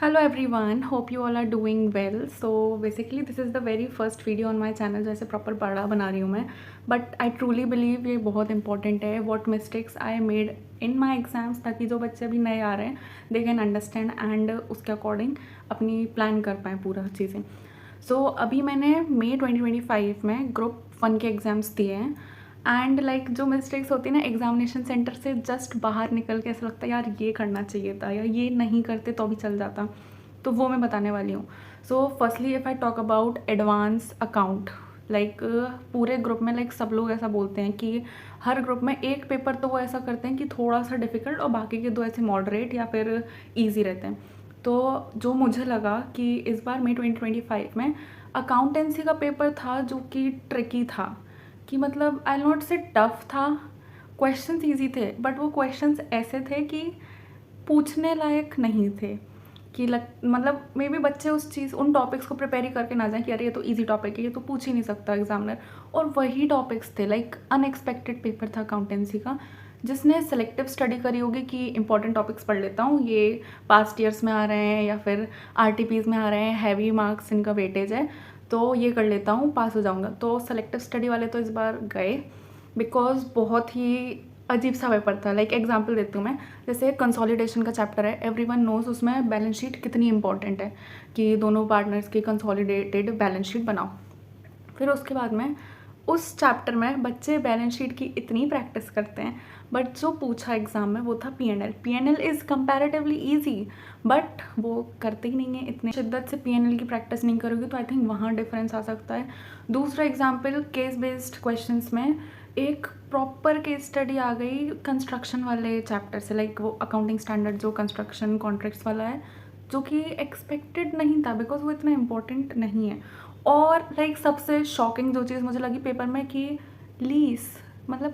Hello everyone, hope you all are doing well. So basically this is the very first video on my channel जैसे proper पढ़ा बना रही हूँ मैं, but I truly believe ये बहुत इंपॉर्टेंट है what mistakes I made in my exams, ताकि जो बच्चे अभी नए आ रहे हैं दे कैन अंडरस्टैंड एंड उसके अकॉर्डिंग अपनी प्लान कर पाएँ पूरा चीज़ें. सो अभी मैंने मई 2025 में ग्रुप 1 के एग्ज़ाम्स दिए हैं एंड जो मिस्टेक्स होती है ना एग्जामिनेशन सेंटर से जस्ट बाहर निकल के ऐसा लगता है यार ये करना चाहिए था या ये नहीं करते तो भी चल जाता, तो वो मैं बताने वाली हूँ. So firstly if I talk about advance account, पूरे ग्रुप में सब लोग ऐसा बोलते हैं कि हर ग्रुप में एक पेपर तो वो ऐसा करते हैं कि थोड़ा सा डिफ़िकल्ट और बाकी के दो ऐसे मॉडरेट या फिर ईजी रहते हैं. तो जो मुझे लगा कि इस बार मई 2025 में अकाउंटेंसी का पेपर था जो कि ट्रिकी था, कि आई नॉट से टफ था. क्वेश्चंस इजी थे बट वो क्वेश्चंस ऐसे थे कि पूछने लायक नहीं थे, कि मे बी बच्चे उन टॉपिक्स को प्रिपेयर ही करके ना जाएं कि अरे ये तो इजी टॉपिक है, ये तो पूछ ही नहीं सकता एग्जामिनर. और वही टॉपिक्स थे, अनएक्सपेक्टेड पेपर था अकाउंटेंसी का. जिसने सेलेक्टिव स्टडी करी होगी कि इंपॉर्टेंट टॉपिक्स पढ़ लेता हूँ, ये पास्ट ईयर्स में आ रहे हैं या फिर आरटीपीज़ में आ रहे हैं, हैवी मार्क्स इनका वेटेज है, तो ये कर लेता हूँ, पास हो जाऊँगा. तो सेलेक्टिव स्टडी वाले तो इस बार गए बिकॉज बहुत ही अजीब सा पेपर था. एग्जांपल देती हूँ मैं, जैसे कंसोलिडेशन का चैप्टर है, एवरीवन नोज उसमें बैलेंस शीट कितनी इंपॉर्टेंट है कि दोनों पार्टनर्स की कंसोलिडेटेड बैलेंस शीट बनाओ. फिर उसके बाद में उस चैप्टर में बच्चे बैलेंस शीट की इतनी प्रैक्टिस करते हैं, बट जो पूछा एग्ज़ाम में वो था PNL. PNL is comparatively easy, but वो करते ही नहीं है. इतने शिद्दत से पीएनएल की प्रैक्टिस नहीं करोगे तो आई थिंक वहाँ डिफरेंस आ सकता है. दूसरा एग्जाम्पल, केस बेस्ड क्वेश्चंस में एक प्रॉपर केस स्टडी आ गई कंस्ट्रक्शन वाले चैप्टर से, वो अकाउंटिंग स्टैंडर्ड जो कंस्ट्रक्शन कॉन्ट्रैक्ट्स वाला है, जो कि एक्सपेक्टेड नहीं था बिकॉज वो इतना इम्पोर्टेंट नहीं है. और सबसे शॉकिंग जो चीज़ मुझे लगी पेपर में कि लीज,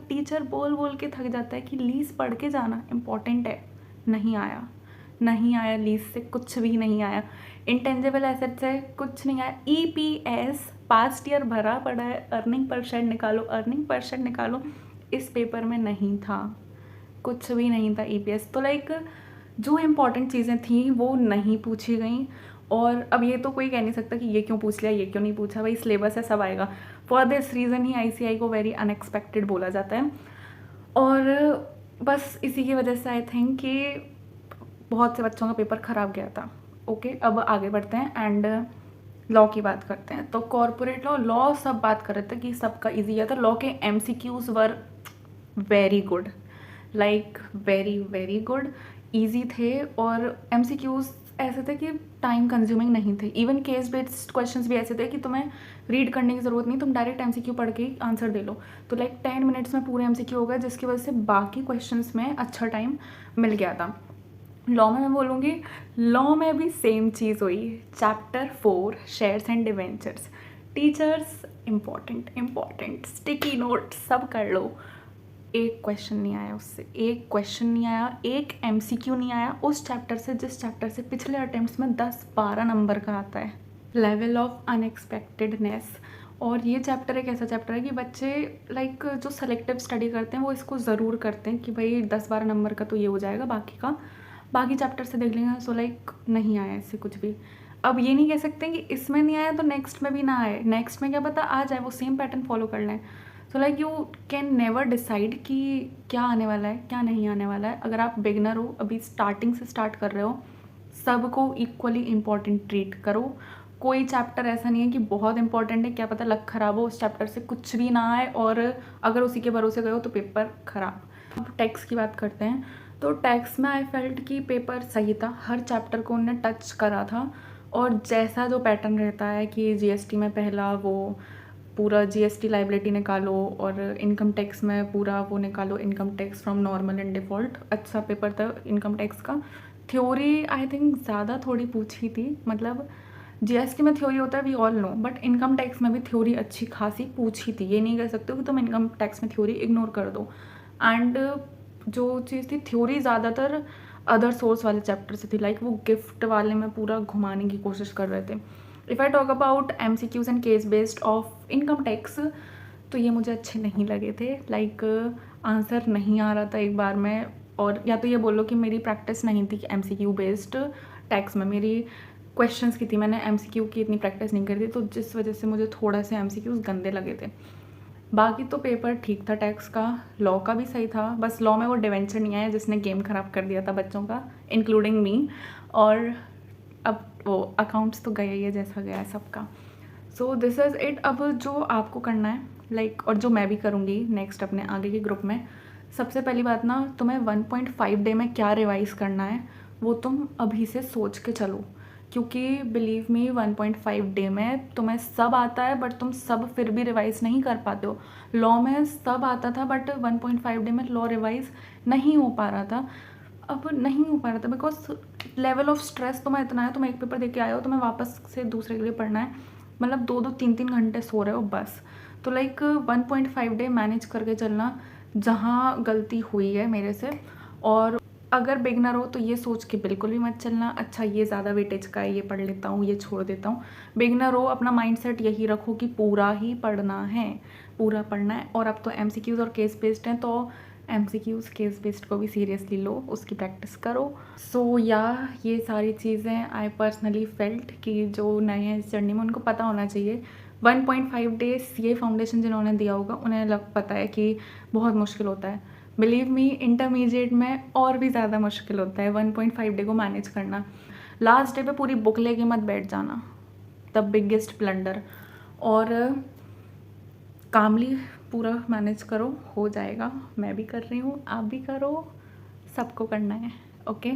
टीचर बोल बोल के थक जाता है कि लीज पढ़ के जाना इम्पॉर्टेंट है, नहीं आया. नहीं आया, लीज से कुछ भी नहीं आया. इंटेंजिबल एसेट से कुछ नहीं आया. ईपीएस पास्ट ईयर भरा पड़ा है, अर्निंग पर शेयर निकालो, अर्निंग पर शेयर निकालो, इस पेपर में नहीं था, कुछ भी नहीं था ईपीएस. तो जो इम्पॉर्टेंट चीज़ें थी वो नहीं पूछी गई. और अब ये तो कोई कह नहीं सकता कि ये क्यों पूछ लिया, ये क्यों नहीं पूछा, भाई सिलेबस है, सब आएगा. For this reason he ICI को वेरी अनएक्सपेक्टेड बोला जाता है. और बस इसी की वजह से आई थिंक कि बहुत से बच्चों का पेपर ख़राब गया था. ओके, अब आगे बढ़ते हैं एंड लॉ की बात करते हैं. तो कॉर्पोरेट लॉ सब बात कर रहे थे कि सबका ईजी गया था. लॉ के MCQs were very good, very very good, easy थे. और एमसीक्यूज़ ऐसे थे कि टाइम कंज्यूमिंग नहीं थे. इवन केस बेस्ड क्वेश्चंस भी ऐसे थे कि तुम्हें रीड करने की ज़रूरत नहीं, तुम डायरेक्ट एमसीक्यू पढ़ के आंसर दे लो. तो 10 मिनट्स में पूरे एमसीक्यू हो गया, जिसकी वजह से बाकी क्वेश्चंस में अच्छा टाइम मिल गया था. लॉ में मैं बोलूँगी, लॉ में भी सेम चीज़ हुई. Chapter 4 shares and debentures, teachers important sticky note सब कर लो. एक क्वेश्चन नहीं आया उससे, एक क्वेश्चन नहीं आया, एक एमसीक्यू नहीं आया उस चैप्टर से जिस चैप्टर से पिछले अटेम्प्ट्स में 10-12 नंबर का आता है. Level of unexpectedness. और ये चैप्टर एक ऐसा चैप्टर है कि बच्चे जो सेलेक्टिव स्टडी करते हैं वो इसको ज़रूर करते हैं कि भाई 10-12 नंबर का तो ये हो जाएगा, बाकी चैप्टर से देख लेंगे. सो नहीं आया इससे कुछ भी. अब ये नहीं कह सकते कि इसमें नहीं आया तो नेक्स्ट में भी ना आए, नेक्स्ट में क्या पता आ जाए, वो सेम पैटर्न फॉलो कर लें. So you can never decide कि क्या आने वाला है क्या नहीं आने वाला है. अगर आप बिगनर हो, अभी स्टार्टिंग से स्टार्ट कर रहे हो, सबको इक्वली इम्पॉर्टेंट ट्रीट करो. कोई चैप्टर ऐसा नहीं है कि बहुत इंपॉर्टेंट है, क्या पता लक ख़राब हो, उस चैप्टर से कुछ भी ना आए और अगर उसी के भरोसे गए हो तो पेपर ख़राब. अब टैक्स की बात करते हैं. तो टैक्स में आई फेल्ट कि पेपर सही था, हर चैप्टर को उन्होंने टच करा था. और जैसा जो पैटर्न रहता है कि जीएसटी में पहला वो पूरा जीएसटी लाइबिलिटी निकालो और इनकम टैक्स में पूरा वो निकालो, income tax from normal and default. अच्छा पेपर था इनकम टैक्स का. थ्योरी आई थिंक ज़्यादा थोड़ी पूछी थी, जीएसटी में थ्योरी होता है we all know, but income tax में भी थ्योरी अच्छी खासी पूछी थी. ये नहीं कह सकते हो कि तुम इनकम टैक्स में थ्योरी इग्नोर कर दो. एंड जो चीज़ थी थ्योरी ज़्यादातर अदर सोर्स वाले चैप्टर से थी, वो गिफ्ट वाले में पूरा घुमाने की कोशिश कर रहे थे. If I talk about MCQs and case based of income tax, तो ये मुझे अच्छे नहीं लगे थे. आंसर नहीं आ रहा था एक बार में, और या तो ये बोलो कि मेरी प्रैक्टिस नहीं थी एमसीक्यू बेस्ड टैक्स में मेरी क्वेश्चंस की थी, मैंने एमसीक्यू की इतनी प्रैक्टिस नहीं करी थी, तो जिस वजह से मुझे थोड़ा से एमसीक्यूज गंदे लगे थे। बाकी तो पेपर ठीक था टैक्स का, लॉ का भी सही था, बस लॉ में वो डिवेंचर नहीं आया जिसने गेम ख़राब कर दिया था बच्चों का, इंक्लूडिंग मी। और अब वो अकाउंट्स तो गया ही है जैसा गया है सबका। So this is it. अब जो आपको करना है लाइक और जो मैं भी करूँगी नेक्स्ट अपने आगे के ग्रुप में, सबसे पहली बात ना, तुम्हें 1.5 डे में क्या रिवाइज़ करना है वो तुम अभी से सोच के चलो, क्योंकि बिलीव मी 1.5 डे में तुम्हें सब आता है बट तुम सब फिर भी रिवाइज़ नहीं कर पाते हो। लॉ में सब आता था बट 1.5 डे में लॉ रिवाइज़ नहीं हो पा रहा था। अब नहीं हो पा रहा था बिकॉज लेवल ऑफ स्ट्रेस तुम्हें इतना है, तुम एक पेपर दे के आए हो, तुम्हें वापस से दूसरे के लिए पढ़ना है, मतलब 2-2 3-3 घंटे सो रहे हो बस। तो लाइक 1.5 डे मैनेज करके चलना, जहाँ गलती हुई है मेरे से। और अगर बिगनर हो तो ये सोच के बिल्कुल भी मत चलना अच्छा ये ज़्यादा वेटेज का है, ये पढ़ लेता हूँ, ये छोड़ देता हूँ। बिगनर हो, अपना माइंडसेट यही रखो कि पूरा ही पढ़ना है, पूरा पढ़ना है। और अब तो एमसीक्यूज़ और केस बेस्ड हैं, तो एमसीक्यूज़ केस बेस्ड को भी सीरियसली लो, उसकी प्रैक्टिस करो। सो या ये सारी चीज़ें आई पर्सनली फेल्ट कि जो नए हैं इस जर्नी में उनको पता होना चाहिए। 1.5 डेज़ ये फाउंडेशन जिन्होंने दिया होगा उन्हें पता है कि बहुत मुश्किल होता है। बिलीव मी इंटरमीडिएट में और भी ज़्यादा मुश्किल होता है 1.5 डे को मैनेज करना। लास्ट डे पे पूरी बुक लेके मत बैठ जाना, द बिगेस्ट ब्लंडर। और कामली पूरा मैनेज करो, हो जाएगा। मैं भी कर रही हूँ, आप भी करो, सबको करना है। ओके,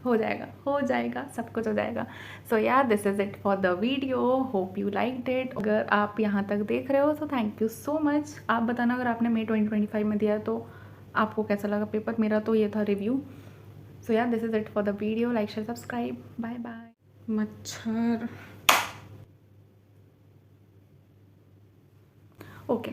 हो जाएगा, हो जाएगा, सब कुछ हो जाएगा। सो यार this is it for the video, hope you liked it. अगर आप यहाँ तक देख रहे हो तो थैंक यू सो मच। आप बताना अगर आपने मई 2025 में दिया तो आपको कैसा लगा पेपर। मेरा तो ये था रिव्यू। सो यार this is it for the video, like share subscribe, bye bye. मच्छर ओके।